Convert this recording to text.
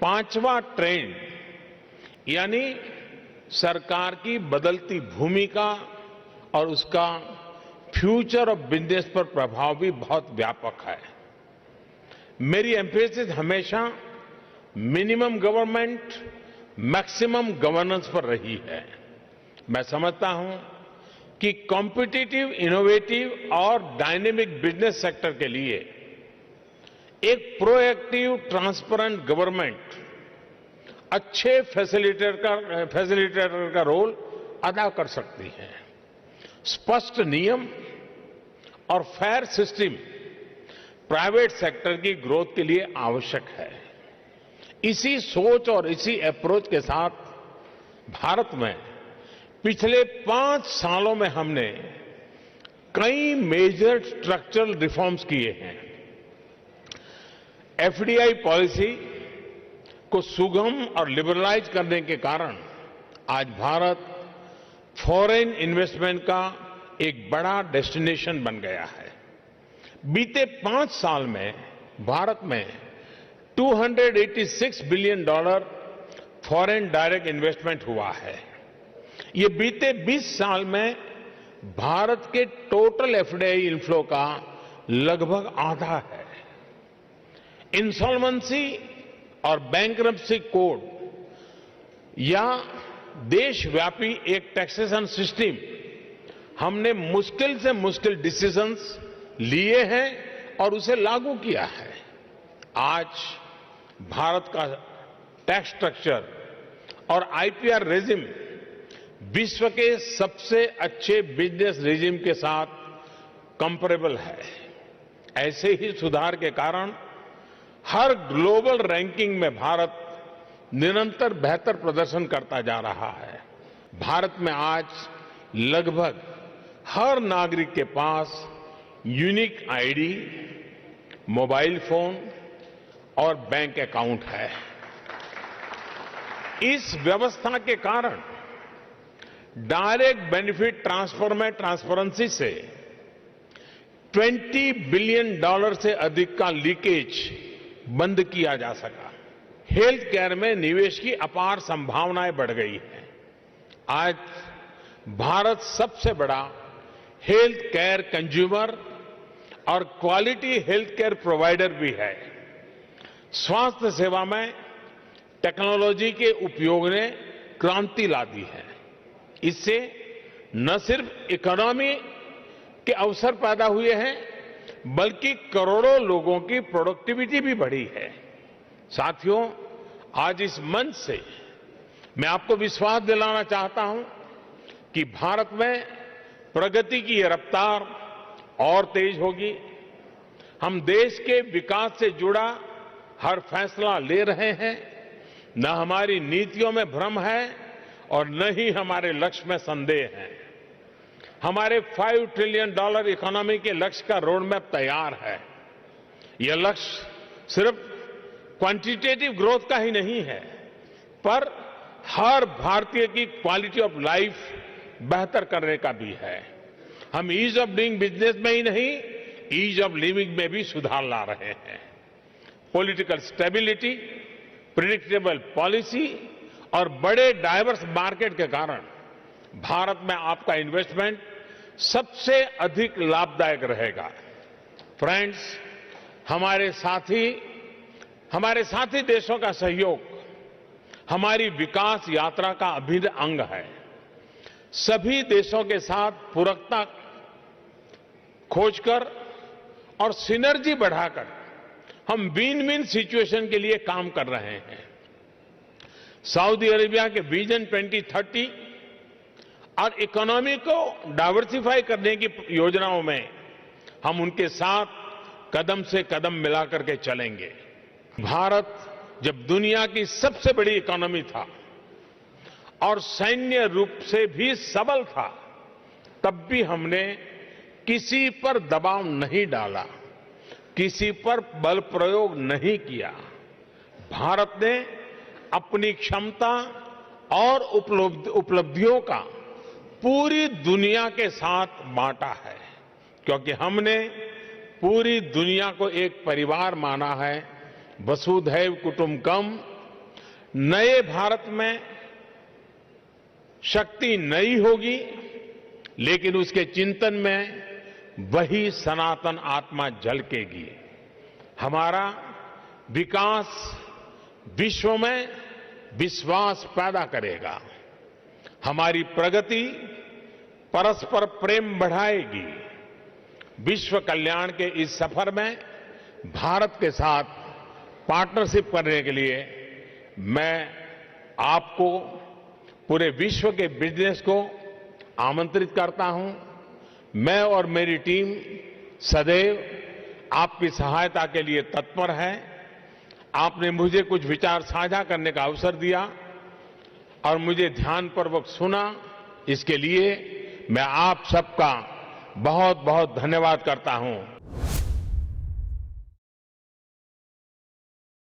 पांचवा ट्रेंड यानी सरकार की बदलती भूमिका और उसका फ्यूचर ऑफ बिजनेस पर प्रभाव भी बहुत व्यापक है। मेरी एम्फेसिस हमेशा मिनिमम गवर्नमेंट मैक्सिमम गवर्नेंस पर रही है। मैं समझता हूं कि कॉम्पिटिटिव, इनोवेटिव और डायनेमिक बिजनेस सेक्टर के लिए एक प्रोएक्टिव, ट्रांसपेरेंट गवर्नमेंट अच्छे फैसिलिटेटर का रोल अदा कर सकती है। स्पष्ट नियम और फेयर सिस्टम प्राइवेट सेक्टर की ग्रोथ के लिए आवश्यक है। इसी सोच और इसी अप्रोच के साथ भारत में पिछले 5 सालों में हमने कई मेजर स्ट्रक्चरल रिफॉर्म्स किए हैं। एफडीआई पॉलिसी को सुगम और लिबरलाइज करने के कारण आज भारत फॉरेन इन्वेस्टमेंट का एक बड़ा डेस्टिनेशन बन गया है। बीते 5 साल में भारत में $286 बिलियन फॉरेन डायरेक्ट इन्वेस्टमेंट हुआ है। ये बीते 20 साल में भारत के टोटल एफडीआई इनफ्लो का लगभग आधा है। इंसॉल्वेंसी और बैंक्रप्सी कोड या देशव्यापी एक टैक्सेशन सिस्टम हमने मुश्किल से मुश्किल डिसीजंस लिए हैं और उसे लागू किया है। आज भारत का टैक्स स्ट्रक्चर और आईपीआर रेजिम विश्व के सबसे अच्छे बिजनेस रेजिम के साथ कंपेरेबल है। ऐसे ही सुधार के कारण हर ग्लोबल रैंकिंग में भारत निरंतर बेहतर प्रदर्शन करता जा रहा है। भारत में आज लगभग हर नागरिक के पास यूनिक आईडी, मोबाइल फोन और बैंक अकाउंट है। इस व्यवस्था के कारण डायरेक्ट बेनिफिट ट्रांसफर में ट्रांसपेरेंसी से $20 बिलियन से अधिक का लीकेज बंद किया जा सका। हेल्थ केयर में निवेश की अपार संभावनाएं बढ़ गई हैं। आज भारत सबसे बड़ा हेल्थ केयर कंज्यूमर और क्वालिटी हेल्थ केयर प्रोवाइडर भी है। स्वास्थ्य सेवा में टेक्नोलॉजी के उपयोग ने क्रांति ला दी है। इससे न सिर्फ इकोनॉमी के अवसर पैदा हुए हैं, बल्कि करोड़ों लोगों की प्रोडक्टिविटी भी बढ़ी है। साथियों, आज इस मंच से मैं आपको विश्वास दिलाना चाहता हूं कि भारत में प्रगति की ये रफ्तार और तेज होगी। हम देश के विकास से जुड़ा हर फैसला ले रहे हैं। न हमारी नीतियों में भ्रम है और न ही हमारे लक्ष्य में संदेह है। हमारे $5 ट्रिलियन इकोनॉमी के लक्ष्य का रोड मैप तैयार है। यह लक्ष्य सिर्फ क्वांटिटेटिव ग्रोथ का ही नहीं है, पर हर भारतीय की क्वालिटी ऑफ लाइफ बेहतर करने का भी है। हम ईज ऑफ डूइंग बिजनेस में ही नहीं, ईज ऑफ लिविंग में भी सुधार ला रहे हैं। पॉलिटिकल स्टेबिलिटी, प्रिडिक्टेबल पॉलिसी और बड़े डाइवर्स मार्केट के कारण भारत में आपका इन्वेस्टमेंट सबसे अधिक लाभदायक रहेगा। फ्रेंड्स, हमारे साथी देशों का सहयोग हमारी विकास यात्रा का अभिन्न अंग है। सभी देशों के साथ पूरकता खोजकर और सिनर्जी बढ़ाकर हम विन विन सिचुएशन के लिए काम कर रहे हैं। सऊदी अरेबिया के विजन 2030 और इकोनॉमी को डाइवर्सिफाई करने की योजनाओं में हम उनके साथ कदम से कदम मिलाकर के चलेंगे। भारत जब दुनिया की सबसे बड़ी इकोनॉमी था और सैन्य रूप से भी सबल था, तब भी हमने किसी पर दबाव नहीं डाला, किसी पर बल प्रयोग नहीं किया। भारत ने अपनी क्षमता और उपलब्धियों का पूरी दुनिया के साथ बांटा है, क्योंकि हमने पूरी दुनिया को एक परिवार माना है। वसुधैव कुटुंबकम नए भारत में शक्ति नई होगी, लेकिन उसके चिंतन में वही सनातन आत्मा झलकेगी। हमारा विकास विश्व में विश्वास पैदा करेगा। हमारी प्रगति परस्पर प्रेम बढ़ाएगी। विश्व कल्याण के इस सफर में भारत के साथ पार्टनरशिप करने के लिए मैं आपको, पूरे विश्व के बिजनेस को आमंत्रित करता हूं। मैं और मेरी टीम सदैव आपकी सहायता के लिए तत्पर है। आपने मुझे कुछ विचार साझा करने का अवसर दिया और मुझे ध्यानपूर्वक सुना, इसके लिए मैं आप सबका बहुत बहुत धन्यवाद करता हूं।